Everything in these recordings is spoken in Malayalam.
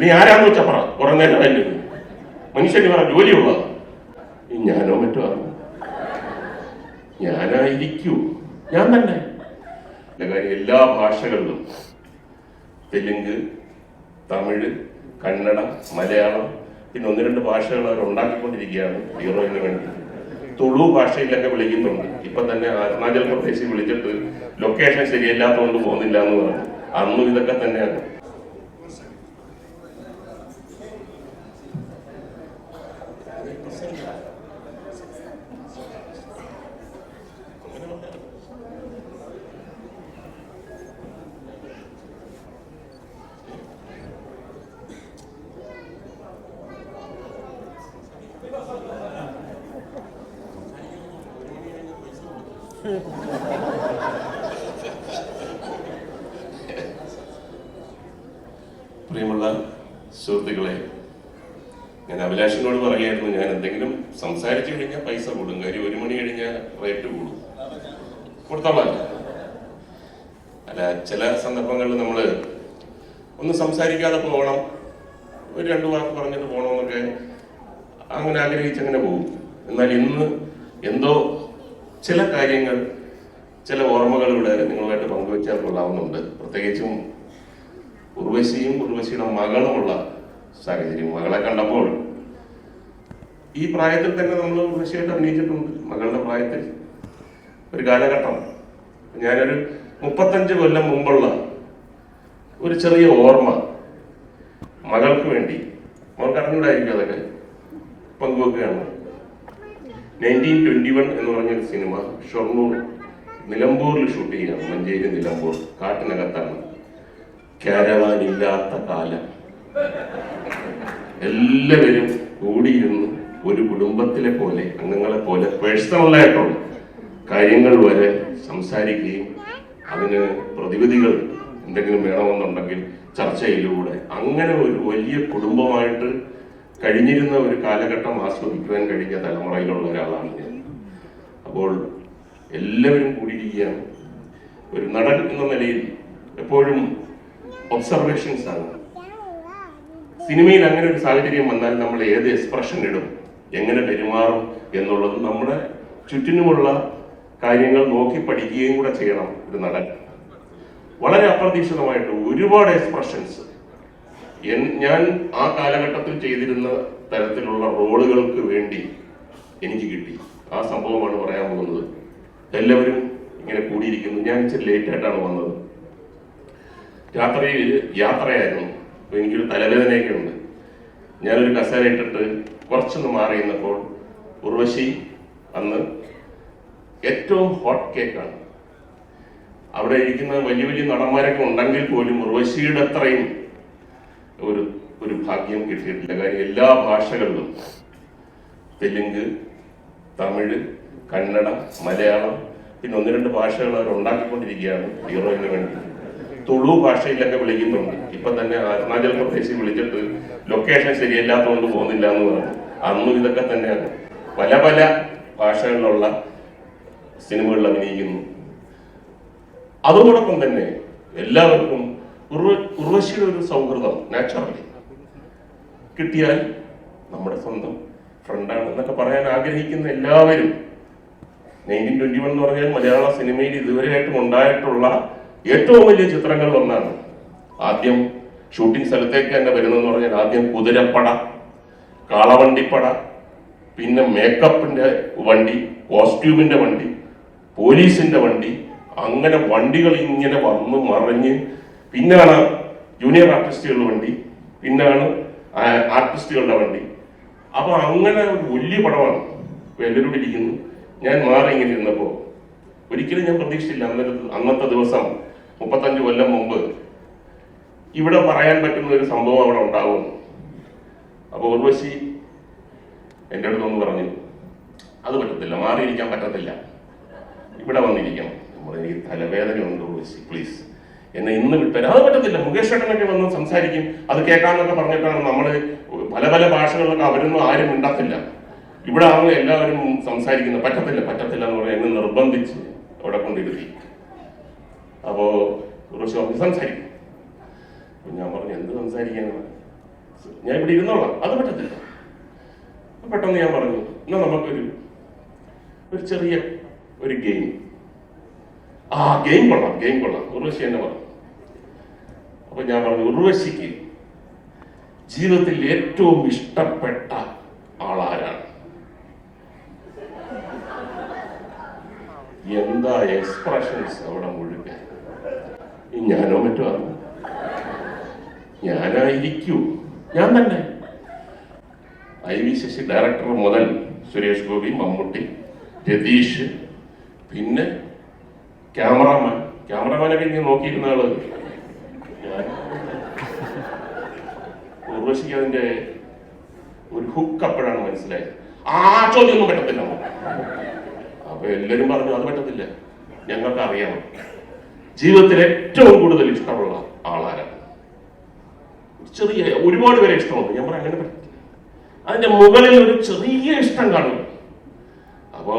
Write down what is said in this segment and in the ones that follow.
നീ ആരാന്ന് വെച്ചാ പറ, കുറെ നേരമല്ലേ മനുഷ്യന് പറ ജോലിയുള്ള ഞാനോ മറ്റോ ആണ്. ഞാനായിരിക്കൂ, ഞാൻ തന്നെ. കാര്യം എല്ലാ ഭാഷകളിലും തെലുങ്ക്, തമിഴ്, കന്നഡ, മലയാളം, പിന്നെ 1-2 ഭാഷകൾ അവർ ഉണ്ടാക്കിക്കൊണ്ടിരിക്കുകയാണ് ഹീറോയിന് വേണ്ടി. തുളു ഭാഷയിലൊക്കെ വിളിക്കുന്നുണ്ട്. ഇപ്പൊ തന്നെ അരുണാചൽ പ്രദേശിൽ വിളിച്ചിട്ട് ലൊക്കേഷൻ ശരിയല്ലാത്തതുകൊണ്ട് പോകുന്നില്ല എന്ന് പറഞ്ഞു. അന്നും ഇതൊക്കെ തന്നെയാണ്. പ്രിയമുള്ള സുഹൃത്തുക്കളെ, ഞാൻ അഭിലാഷിനോട് പറയായിരുന്നു, ഞാൻ എന്തെങ്കിലും സംസാരിച്ചു കഴിഞ്ഞാൽ പൈസ കൂടും. കാര്യം 1 മണി കഴിഞ്ഞാൽ റേറ്റ് കൂടും. കൊടുത്തോളാം. അല്ല, ചില സന്ദർഭങ്ങളിൽ നമ്മൾ ഒന്ന് സംസാരിക്കാതെ പോകണം, ഒരു 2 വാക്ക് പറഞ്ഞിട്ട് പോകണമെന്നൊക്കെ അങ്ങനെ ആഗ്രഹിച്ചങ്ങനെ പോകും. എന്നാൽ ഇന്ന് എന്തോ ചില കാര്യങ്ങൾ, ചില ഓർമ്മകൾ ഇവിടെ നിങ്ങളുമായിട്ട് പങ്കുവെച്ചാൽ കൊള്ളാവുന്നുണ്ട്. പ്രത്യേകിച്ചും ഉർവശിയും ഉർവശിയുടെ മകളുമുള്ള സാഹചര്യം. മകളെ കണ്ടപ്പോൾ ഈ പ്രായത്തിൽ തന്നെ നമ്മൾ ഉർവശിയായിട്ട് അഭിനയിച്ചിട്ടുണ്ട്. മകളുടെ പ്രായത്തിൽ ഒരു കാലഘട്ടം, ഞാനൊരു 35 കൊല്ലം മുമ്പുള്ള ഒരു ചെറിയ ഓർമ്മ മകൾക്ക് വേണ്ടി, മകൾക്ക് അറിഞ്ഞൂടായിരിക്കും, അതൊക്കെ പങ്കുവെക്കുകയാണ്. 1921 എന്ന് പറഞ്ഞൊരു സിനിമ ഷൊർണൂർ നിലമ്പൂരിൽ ഷൂട്ട് ചെയ്യണം. മഞ്ചേരി നിലമ്പൂർ കാട്ടിനകത്താണ്. കാരവാൻ ഇല്ലാത്ത കാലം, എല്ലാവരും കൂടിയിരുന്ന് ഒരു കുടുംബത്തിലെ പോലെ, അംഗങ്ങളെ പോലെ പേഴ്സണലായിട്ടുള്ള കാര്യങ്ങൾ വരെ സംസാരിക്കുകയും അതിന് പ്രതിവിധികൾ എന്തെങ്കിലും വേണമെന്നുണ്ടെങ്കിൽ ചർച്ചയിലൂടെ അങ്ങനെ ഒരു വലിയ കുടുംബമായിട്ട് കഴിഞ്ഞിരുന്ന ഒരു കാലഘട്ടം ആസ്വദിക്കുവാൻ കഴിഞ്ഞ തലമുറയിലുള്ള ഒരാളാണ് ഞാൻ. അപ്പോൾ എല്ലാവരും കൂടിയിരിക്കുകയാണ്. ഒരു നടൻ എന്ന നിലയിൽ എപ്പോഴും ഒബ്സർവേഷൻസ് ആണ്. സിനിമയിൽ അങ്ങനെ ഒരു സാഹചര്യം വന്നാൽ നമ്മൾ ഏത് എക്സ്പ്രഷൻ ഇടും, എങ്ങനെ പെരുമാറും എന്നുള്ളത് നമ്മുടെ ചുറ്റിനുമുള്ള കാര്യങ്ങൾ നോക്കി പഠിക്കുകയും കൂടെ ചെയ്യണം ഒരു നടൻ. വളരെ അപ്രതീക്ഷിതമായിട്ട് ഒരുപാട് എക്സ്പ്രഷൻസ് ഞാൻ ആ കാലഘട്ടത്തിൽ ചെയ്തിരുന്ന തരത്തിലുള്ള റോളുകൾക്ക് വേണ്ടി എനിക്ക് കിട്ടി. ആ സംഭവമാണ് പറയാൻ പോകുന്നത്. എല്ലാവരും ഇങ്ങനെ കൂടിയിരിക്കുന്നു. ഞാൻ ഇച്ചിരി ലേറ്റ് ആയിട്ടാണ് വന്നത്. യാത്രയായിരുന്നു. അപ്പൊ എനിക്കൊരു തലവേദനയൊക്കെ ഉണ്ട്. ഞാനൊരു കസേര ഇട്ടിട്ട് കുറച്ചൊന്ന് മാറി നിന്നപ്പോൾ ഉർവശി അന്ന് ഏറ്റവും ഹോട്ട് കേക്കാണ്. അവിടെ ഇരിക്കുന്ന വലിയ വലിയ നടന്മാരൊക്കെ ഉണ്ടെങ്കിൽ പോലും ഉർവശിയുടെ അത്രയും ഒരു ഭാഗ്യം കിട്ടിയിട്ടില്ല. കാര്യം എല്ലാ ഭാഷകളിലും തെലുങ്ക്, തമിഴ്, കന്നഡ, മലയാളം, പിന്നെ 1-2 ഭാഷകൾ അവർ ഉണ്ടാക്കിക്കൊണ്ടിരിക്കുകയാണ് ഹീറോയിന് വേണ്ടി. തുളു ഭാഷയിലൊക്കെ വിളിക്കുന്നുണ്ട്. ഇപ്പൊ തന്നെ അരുണാചൽ പ്രദേശിൽ വിളിച്ചിട്ട് ലൊക്കേഷൻ ശരിയല്ലാത്തതുകൊണ്ട് പോകുന്നില്ല എന്ന് പറഞ്ഞു. അന്നും ഇതൊക്കെ തന്നെയാണ്. പല പല ഭാഷകളിലുള്ള സിനിമകളിൽ അഭിനയിക്കുന്നു. അതോടൊപ്പം തന്നെ എല്ലാവർക്കും ഉർവശിയുടെ ഒരു സൗഹൃദം നാച്ചുറലി കിട്ടിയാൽ നമ്മുടെ സ്വന്തം ഫ്രണ്ടാണ് എന്നൊക്കെ പറയാൻ ആഗ്രഹിക്കുന്ന എല്ലാവരും 1921 എന്ന് പറഞ്ഞാൽ മലയാള സിനിമയിൽ ഇതുവരെയായിട്ടും ഉണ്ടായിട്ടുള്ള ഏറ്റവും വലിയ ചിത്രങ്ങളിൽ ഒന്നാണ്. ആദ്യം ഷൂട്ടിംഗ് സ്ഥലത്തേക്ക് തന്നെ വരുന്നതെന്ന് പറഞ്ഞാൽ ആദ്യം കുതിരപ്പട, കാളവണ്ടിപ്പട, പിന്നെ മേക്കപ്പിന്റെ വണ്ടി, കോസ്റ്റ്യൂമിന്റെ വണ്ടി, പോലീസിന്റെ വണ്ടി, അങ്ങനെ വണ്ടികൾ ഇങ്ങനെ വന്ന് മറിഞ്ഞ്, പിന്നാണ് ജൂനിയർ ആർട്ടിസ്റ്റുകളുടെ വണ്ടി, പിന്നാണ് ആർട്ടിസ്റ്റുകളുടെ വണ്ടി. അപ്പൊ അങ്ങനെ ഒരു വലിയ പടമാണ്. എല്ലാവരും ഇരിക്കുന്നു. ഞാൻ മാറി ഇങ്ങനെ ഇരുന്നപ്പോ ഒരിക്കലും ഞാൻ പ്രതീക്ഷിച്ചില്ല അന്നത്തെ ദിവസം 35 കൊല്ലം മുമ്പ് ഇവിടെ പറയാൻ പറ്റുന്ന ഒരു സംഭവം അവിടെ ഉണ്ടാവും. അപ്പൊ ഉർവശി എൻ്റെ അടുത്തൊന്ന് പറഞ്ഞു, അത് പറ്റത്തില്ല, മാറിയിരിക്കാൻ പറ്റത്തില്ല, ഇവിടെ വന്നിരിക്കണം. എനിക്ക് തലവേദനയുണ്ട് ഉർവശി, പ്ലീസ് എന്നെ ഇന്ന് വിട്ടുതരാം. അത് പറ്റത്തില്ല, മുകേഷ് ഏട്ടനൊക്കെ വന്ന് സംസാരിക്കും, അത് കേൾക്കാമെന്നൊക്കെ പറഞ്ഞിട്ടാണ് നമ്മൾ പല പല ഭാഷകളിലൊക്കെ അവരൊന്നും ആരും ഉണ്ടാത്തില്ല. ഇവിടെ ആണെങ്കിൽ എല്ലാവരും സംസാരിക്കുന്നത്. പറ്റത്തില്ല പറ്റത്തില്ല എന്ന് പറഞ്ഞാൽ എന്നെ നിർബന്ധിച്ച് അവിടെ കൊണ്ടിരുത്തി. അപ്പോ ഉർവശി സംസാരിക്കും. ഞാൻ പറഞ്ഞു, എന്ത് സംസാരിക്കാനാണ്, ഞാൻ ഇവിടെ ഇരുന്നോളാം, അത് പറ്റത്തില്ല. പെട്ടെന്ന് ഞാൻ പറഞ്ഞു, എന്നാ നമുക്കൊരു ചെറിയ ഒരു ഗെയിം. ഗെയിം കൊള്ളാം. ഉർവശി എന്നെ പറഞ്ഞു. അപ്പൊ ഞാൻ പറഞ്ഞു, ഉർവശിക്ക് ജീവിതത്തിൽ ഏറ്റവും ഇഷ്ടപ്പെട്ട ആളാരാണ്? എന്താ എക്സ്പ്രഷൻസ് അവിടെ മുഴുവൻ. ഞാനോ മറ്റോ ആണ്? ഞാനായിരിക്കൂ, ഞാൻ തന്നെ. IV ശശി ഡയറക്ടർ മുതൽ സുരേഷ് ഗോപി, മമ്മൂട്ടി, രതീഷ്, പിന്നെ ക്യാമറമാനൊക്കെ ഇങ്ങനെ നോക്കിയിരുന്ന ആള് ഞാൻ. ഉർവശിക്ക് അതിന്റെ ഒരു ഹുക്ക് അപ്പോഴാണ് മനസ്സിലായത്. ചോദ്യമൊന്നും പറ്റത്തില്ല. അപ്പൊ എല്ലാരും പറഞ്ഞു അത് പറ്റത്തില്ല, ഞങ്ങൾക്ക് അറിയാം ജീവിതത്തിൽ ഏറ്റവും കൂടുതൽ ഇഷ്ടമുള്ള ആളാരാണ്. ചെറിയ ഒരുപാട് പേരെ ഇഷ്ടമുണ്ട്. ഞാൻ പറയാം അങ്ങനെ പറ്റത്തില്ല, അതിന്റെ മുകളിൽ ഒരു ചെറിയ ഇഷ്ടം കാണും. അപ്പോ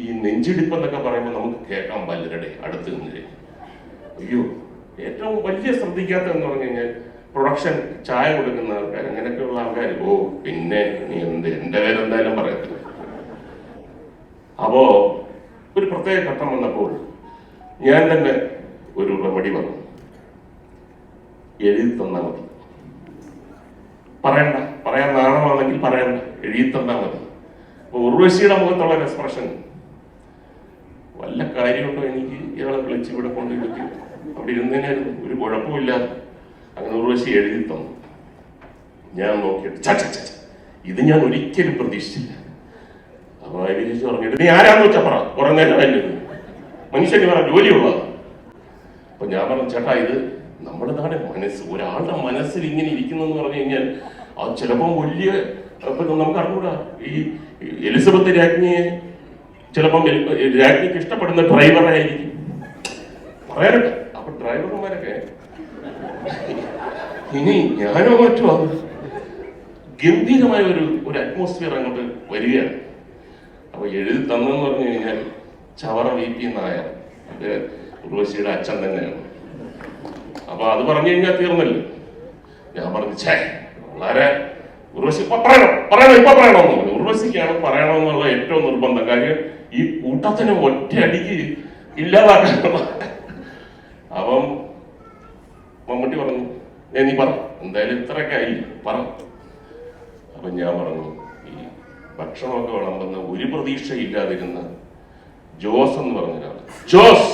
ഈ നെഞ്ചിടിപ്പ് എന്നൊക്കെ പറയുമ്പോൾ നമുക്ക് കേൾക്കാൻ പലരുടെ അടുത്ത് നിന്നില്ലേ, അയ്യോ ഏറ്റവും വലിയ ശ്രദ്ധിക്കാത്തതെന്ന് പറഞ്ഞു കഴിഞ്ഞാൽ പ്രൊഡക്ഷൻ ചായ കൊടുക്കുന്ന ആൾക്കാർ, അങ്ങനെയൊക്കെയുള്ള ആൾക്കാർ. പിന്നെ നീ എന്റെ പേരെന്തായാലും പറയത്തില്ല. അപ്പോ ഒരു പ്രത്യേക ഘട്ടം വന്നപ്പോൾ ഞാൻ തന്നെ ഒരു റെമഡി പറഞ്ഞു, എഴുതി തന്നാ മതി. പറയാൻ നാണമാണെങ്കിൽ പറയണ്ട, എഴുതി തന്നാ മതി. അപ്പൊ ഉർവശിയുടെ മുഖത്തുള്ള എക്സ്പ്രഷൻ, വല്ല കാര്യമുണ്ടോ എനിക്ക് ഇയാളെ വിളിച്ച് ഇവിടെ കൊണ്ടിരിക്കും, അവിടെ ഇരുന്നതിനായിരുന്നു, ഒരു കുഴപ്പമില്ലാതെ. അങ്ങനെ ഉർവശി എഴുതി തന്നു. ഞാൻ നോക്കിയിട്ട് ഇത് ഞാൻ ഒരിക്കലും പ്രതീക്ഷിച്ചില്ല. അപ്പൊ വിജയിച്ച് പറഞ്ഞിട്ട്, നീ ആരാന്ന് വെച്ചാ പറ, കുറെ നേരം അല്ലത് മനുഷ്യന് പറ ജോലിയുള്ളതാണ്. അപ്പൊ ഞാൻ പറഞ്ഞു, ചേട്ടാ ഇത് നമ്മുടേതാണ് മനസ്സ്, ഒരാളുടെ മനസ്സിൽ ഇങ്ങനെ ഇരിക്കുന്നെന്ന് പറഞ്ഞു കഴിഞ്ഞാൽ അത് ചിലപ്പോൾ വലിയ, നമുക്ക് അറിഞ്ഞൂടാ. ഈ എലിസബത്ത് രാജ്ഞിയെ ചിലപ്പം രാജ്ഞിക്ക് ഇഷ്ടപ്പെടുന്ന ഡ്രൈവറായിരിക്കും പറയാനൊക്കെ. അപ്പൊ ഡ്രൈവർമാരൊക്കെ ഇനി ഞാനോ മറ്റോ അത് ഗംഭീരമായ ഒരു അറ്റ്മോസ്ഫിയർ അങ്ങോട്ട് വരികയാണ്. അപ്പൊ എഴുതി തന്നെന്ന് പറഞ്ഞു കഴിഞ്ഞാൽ ചവറ VP നായർ, അത് ഉർവശിയുടെ അച്ഛൻ തന്നെയാണ്. അപ്പൊ അത് പറഞ്ഞു കഴിഞ്ഞാൽ തീർന്നല്ലോ. ഞാൻ പറഞ്ഞു, വളരെ ഉർവശി ഇപ്പൊ പറയണമെന്ന് പറഞ്ഞു. ഉർവശിക്കാണ് പറയണമെന്നുള്ള ഏറ്റവും നിർബന്ധം. കാര്യം ഈ കൂട്ടത്തിന് ഒറ്റയടിക്ക് ഇല്ലാതാക്കാനുള്ള. അപ്പം മമ്മൂട്ടി പറഞ്ഞു, നീ പറ, എന്തായാലും ഇത്രയൊക്കെ ആയി, പറ. അപ്പൊ ഞാൻ പറഞ്ഞു, ഈ ഭക്ഷണമൊക്കെ വിളമ്പുന്ന ഒരു പ്രതീക്ഷയില്ലാതിരുന്ന ജോസ് എന്ന് പറഞ്ഞൊരാള്, ജോസ്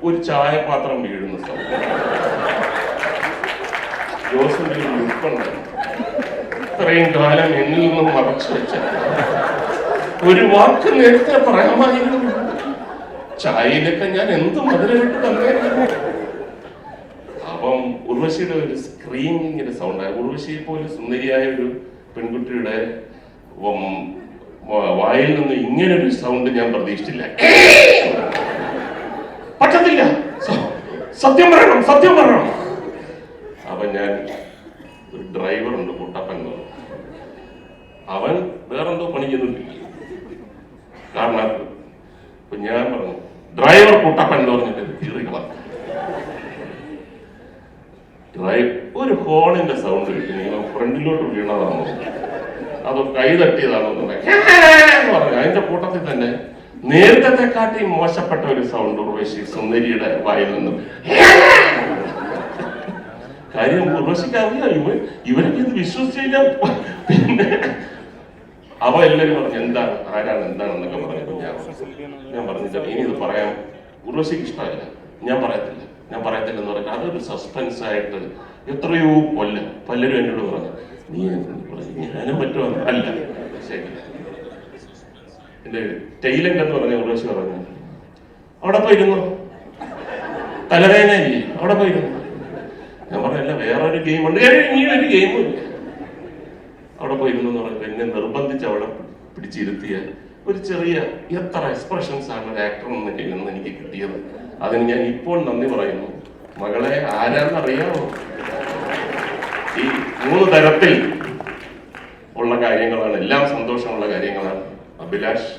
ഒരു ചായപാത്രം വീഴുന്ന സ്ഥലം. ജോസിന്റെ ഒരു ലുക്കുണ്ട്, ഇത്രയും കാലം എന്നിൽ നിന്നും മറച്ചു വെച്ച ഒരു വാക്ക് നേരത്തെ പറയാമായിരുന്നു. ചായയിലൊക്കെ ഞാൻ എന്ത് മധുരമിട്ട് തന്നെ. അപ്പം ഉർവശിയുടെ ഒരു സ്ക്രീമിങ്ങിന്റെ സൗണ്ടായി. ഉർവശിയെ പോലെ സുന്ദരിയായ ഒരു പെൺകുട്ടിയുടെ വായിൽ നിന്ന് ഇങ്ങനൊരു സൗണ്ട് ഞാൻ പ്രതീക്ഷിച്ചില്ല. പറ്റത്തില്ല, സത്യം പറയണം. അപ്പൊ ഞാൻ ഒരു ഡ്രൈവറുണ്ട് കുട്ടപ്പൻ, അവൻ വേറെന്തോ പണിക്കുന്നില്ല കാരണം. അപ്പൊ ഞാൻ പറഞ്ഞു, ഡ്രൈവർ കുട്ടപ്പൻ എന്ന് പറഞ്ഞിട്ട് കീറിക്കള. ഒരു ഹോണിന്റെ സൗണ്ട് കിട്ടി, ഫ്രണ്ടിലോട്ട് വീണതാണോ അതോ കൈ തട്ടിയതാണോ എന്ന് പറഞ്ഞു. അതിന്റെ കൂട്ടത്തിൽ തന്നെ നേരത്തെ കാട്ടി മോശപ്പെട്ട ഒരു സൗണ്ട് ഉർവശി സുന്ദരിയുടെ വായിൽ നിന്നും. കാര്യം ഉർവശിക്ക് അറിയാം, ഇവരൊക്കെ ഇത് വിശ്വസിച്ചില്ല. പിന്നെ അവ എല്ലാവരും പറഞ്ഞു, എന്താണെന്നൊക്കെ പറഞ്ഞപ്പോ ഞാൻ പറഞ്ഞില്ല, ഇനി ഇത് പറയാം ഉർവശിക്ക് ഇഷ്ടമല്ല, ഞാൻ പറയത്തില്ല എന്ന് പറഞ്ഞാൽ അതൊരു സസ്പെൻസ് ആയിട്ട് എത്രയോ കൊല്ലം പലരും എന്നോട് പറഞ്ഞു, നീ ഞാനും പറ്റുമോ? അല്ല, ശരി. എന്റെ ടൈലന്റ് എന്ന് പറഞ്ഞ ഉർവശി പറഞ്ഞു, അവിടെ പോയിരുന്നു, തലവേദനയില്ലേ, അവിടെ പോയിരുന്നു. ഞാൻ പറഞ്ഞല്ല, വേറൊരു ഗെയിമുണ്ട്. ഇനി ഒരു ഗെയിമും ഇല്ല. അവിടെ പോയിരുന്നു എന്ന് പറഞ്ഞപ്പോൾ എന്നെ നിർബന്ധിച്ച് അവിടെ പിടിച്ചിരുത്തിയ ഒരു ചെറിയ എത്ര എക്സ്പ്രഷൻസ് ആണ് ഒരു ആക്ടർ എന്ന് എനിക്ക് കിട്ടിയത്. അതിന് ഞാൻ ഇപ്പോൾ നന്ദി പറയുന്നു. മകളെ ആരാന്നറിയാമോ? ഈ 3 തരത്തിൽ ഉള്ള കാര്യങ്ങളാണ്, എല്ലാം സന്തോഷമുള്ള കാര്യങ്ങളാണ്. അഭിലാഷ്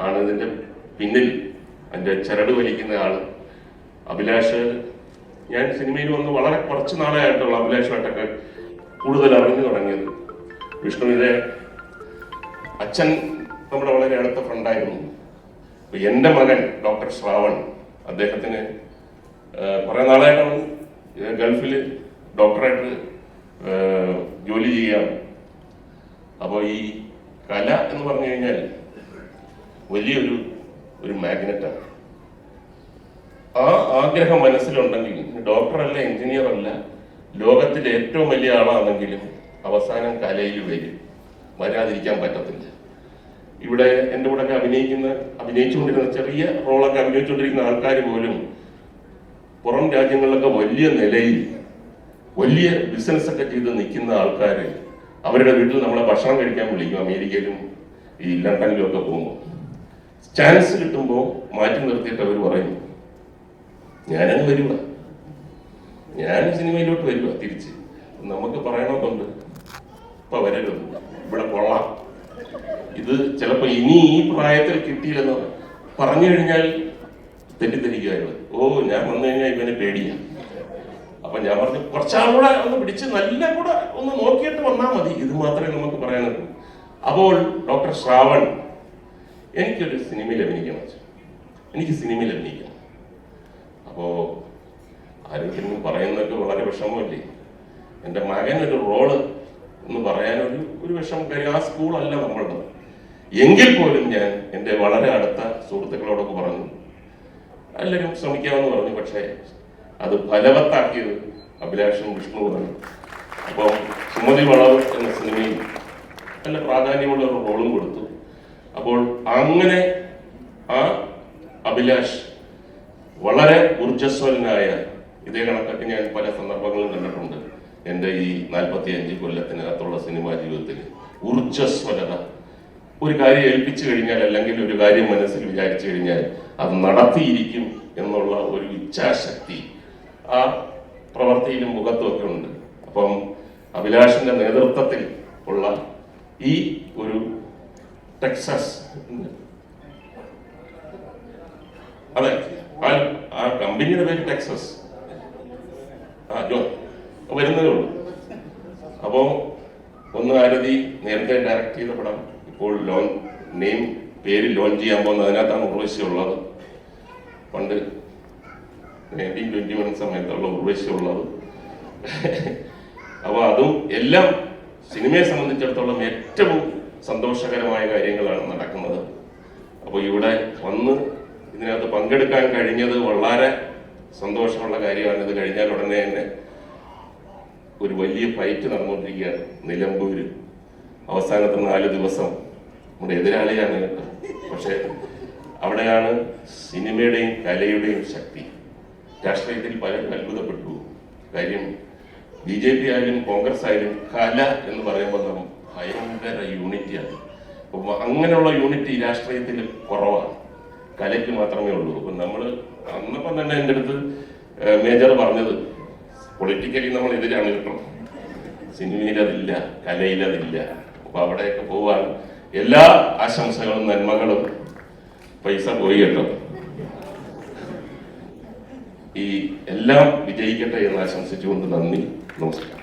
ആണ് ഇതിന്റെ പിന്നിൽ, അതിന്റെ ചരട് വലിക്കുന്ന ആള്. അഭിലാഷ് ഞാൻ സിനിമയിൽ വന്ന് വളരെ കുറച്ച് നാളെ ആയിട്ടുള്ള അഭിലാഷമായിട്ടൊക്കെ കൂടുതൽ അറിഞ്ഞു തുടങ്ങിയത്. വിഷ്ണുവിന്റെ അച്ഛൻ നമ്മുടെ വളരെ അടുത്ത ഫ്രണ്ടായിരുന്നു. എൻ്റെ മകൻ ഡോക്ടർ ശ്രാവൺ, അദ്ദേഹത്തിന് കുറെ നാളായിട്ടാണ് ഗൾഫിൽ ഡോക്ടറായിട്ട് ജോലി ചെയ്യുകയാണ്. അപ്പോൾ ഈ കല എന്ന് പറഞ്ഞു കഴിഞ്ഞാൽ വലിയൊരു മാഗ്നറ്റാണ്. ആ ആഗ്രഹം മനസ്സിലുണ്ടെങ്കിൽ ഡോക്ടറല്ല, എഞ്ചിനീയർ അല്ല, ലോകത്തിലെ ഏറ്റവും വലിയ ആളാണെങ്കിലും അവസാനം കലയിൽ വരും, വരാതിരിക്കാൻ പറ്റത്തില്ല. ഇവിടെ എൻ്റെ കൂടെ ഒക്കെ അഭിനയിച്ചുകൊണ്ടിരുന്ന ചെറിയ റോളൊക്കെ അഭിനയിച്ചുകൊണ്ടിരിക്കുന്ന ആൾക്കാർ പോലും പുറം രാജ്യങ്ങളിലൊക്കെ വലിയ നിലയിൽ വലിയ ബിസിനസ് ഒക്കെ ചെയ്ത് നിൽക്കുന്ന ആൾക്കാർ അവരുടെ വീട്ടിൽ നമ്മളെ ഭക്ഷണം കഴിക്കാൻ വിളിക്കും. അമേരിക്കയിലും ഈ ലണ്ടനിലും ഒക്കെ പോകുമ്പോൾ ചാൻസ് കിട്ടുമ്പോൾ മാറ്റി നിർത്തിയിട്ട് അവർ പറയും, ഞാനങ്ങ് വരുക, ഞാൻ സിനിമയിലോട്ട് വരിക തിരിച്ച്, നമുക്ക് പറയണമെന്നുണ്ട്, ഇപ്പൊ വരരുത്, ഇവിടെ കൊള്ളാം, ഇത് ചിലപ്പോ ഇനി ഈ പ്രായത്തിൽ കിട്ടിയില്ലെന്ന് പറഞ്ഞു കഴിഞ്ഞാൽ തെറ്റിദ്ധരിക്കുകയായിരുന്നു. ഞാൻ വന്നു കഴിഞ്ഞാൽ ഇവനെ പേടിയാ. അപ്പൊ ഞാൻ പറഞ്ഞു, കുറച്ചാളൂടെ ഒന്ന് പിടിച്ച് നല്ല കൂടെ ഒന്ന് നോക്കിയിട്ട് വന്നാൽ മതി, ഇത് മാത്രമേ നമുക്ക് പറയാനുള്ളൂ. അപ്പോൾ ഡോക്ടർ ശ്രാവൺ, എനിക്കൊരു സിനിമയിൽ അഭിനയിക്കണം, എനിക്ക് സിനിമയിൽ അഭിനയിക്കണം. അപ്പോ ആരെങ്കിലും പറയുന്നതൊക്കെ വളരെ വിഷമമല്ലേ. എൻ്റെ മകനൊരു റോള് എന്ന് പറയാനൊരു വിഷമം. കാര്യം ആ സ്കൂളല്ല നമ്മളുടെ. എങ്കിൽ പോലും ഞാൻ എൻ്റെ വളരെ അടുത്ത സുഹൃത്തുക്കളോടൊക്കെ പറഞ്ഞു, എല്ലാവരും ശ്രമിക്കാമെന്ന് പറഞ്ഞു. പക്ഷേ അത് ഫലവത്താക്കിയത് അഭിലാഷും വിഷ്ണുവുമാണ്. അപ്പം സുമതി വളവ് എന്ന സിനിമയിൽ നല്ല പ്രാധാന്യമുള്ള ഒരു റോളും കൊടുത്തു. അപ്പോൾ അങ്ങനെ ആ അഭിലാഷ് വളരെ ഊർജ്ജസ്വലനായ, ഇതേ കണക്കൊക്കെ ഞാൻ പല സന്ദർഭങ്ങളും കണ്ടിട്ടുണ്ട് എൻ്റെ ഈ 45 കൊല്ലത്തിനകത്തുള്ള സിനിമാ ജീവിതത്തിൽ. ഊർജ്ജസ്വലത, ഒരു കാര്യം ഏൽപ്പിച്ചു കഴിഞ്ഞാൽ അല്ലെങ്കിൽ ഒരു കാര്യം മനസ്സിൽ വിചാരിച്ചു കഴിഞ്ഞാൽ അത് നടത്തിയിരിക്കും എന്നുള്ള ഒരു ഇച്ഛാശക്തി ആ പ്രവൃത്തിയിലും മുഖത്തുമൊക്കെ ഉണ്ട്. അപ്പം അഭിലാഷിന്റെ നേതൃത്വത്തിൽ ഉള്ള ഈ ഒരു ടെക്സസ്, അതെ, ആ കമ്പനിയുടെ പേര് ടെക്സസ്, വരുന്നതേ ഉള്ളൂ. അപ്പോൾ ഒന്ന് ആരതി നേരത്തെ ഡയറക്റ്റ് ചെയ്ത പടം ഇപ്പോൾ പേര് ലോഞ്ച് ചെയ്യാൻ പോകുന്നത്, അതിനകത്താണ് ഉർവശിയുള്ളത്. പണ്ട് 1921 സമയത്തുള്ള ഉർവശിയുള്ളത്. അപ്പോൾ അതും എല്ലാം സിനിമയെ സംബന്ധിച്ചിടത്തോളം ഏറ്റവും സന്തോഷകരമായ കാര്യങ്ങളാണ് നടക്കുന്നത്. അപ്പോൾ ഇവിടെ വന്ന് ഇതിനകത്ത് പങ്കെടുക്കാൻ കഴിഞ്ഞത് വളരെ സന്തോഷമുള്ള കാര്യമാണ്. ഇത് കഴിഞ്ഞാൽ ഉടനെ തന്നെ ഒരു വലിയ ഫൈറ്റ് നടന്നുകൊണ്ടിരിക്കുകയാണ് നിലമ്പൂര്. അവസാനത്തെ 4 ദിവസം നമ്മുടെ എതിരാളിയാണ് കേട്ടോ. പക്ഷെ അവിടെയാണ് സിനിമയുടെയും കലയുടെയും ശക്തി. രാഷ്ട്രീയത്തിൽ പലരും അത്ഭുതപ്പെട്ടു. കാര്യം BJP ആയാലും കോൺഗ്രസ് ആയാലും കല എന്ന് പറയുമ്പോൾ ഭയങ്കര യൂണിറ്റിയാണ്. അപ്പൊ അങ്ങനെയുള്ള യൂണിറ്റി രാഷ്ട്രീയത്തിൽ കുറവാണ്, കലയ്ക്ക് മാത്രമേ ഉള്ളൂ. അപ്പൊ നമ്മൾ അന്നപ്പം തന്നെ എൻ്റെ അടുത്ത് മേജർ പറഞ്ഞത്, പൊളിറ്റിക്കലി നമ്മൾ എതിരാണ് കേട്ടോ, സിനിമയിൽ അതില്ല, കലയിൽ അതില്ല. അപ്പൊ അവിടെയൊക്കെ പോവാൻ എല്ലാ ആശംസകളും നന്മകളും. പൈസ പോയി കേട്ടോ. ഈ എല്ലാം വിജയിക്കട്ടെ എന്ന് ആശംസിച്ചുകൊണ്ട് നന്ദി, നമസ്കാരം.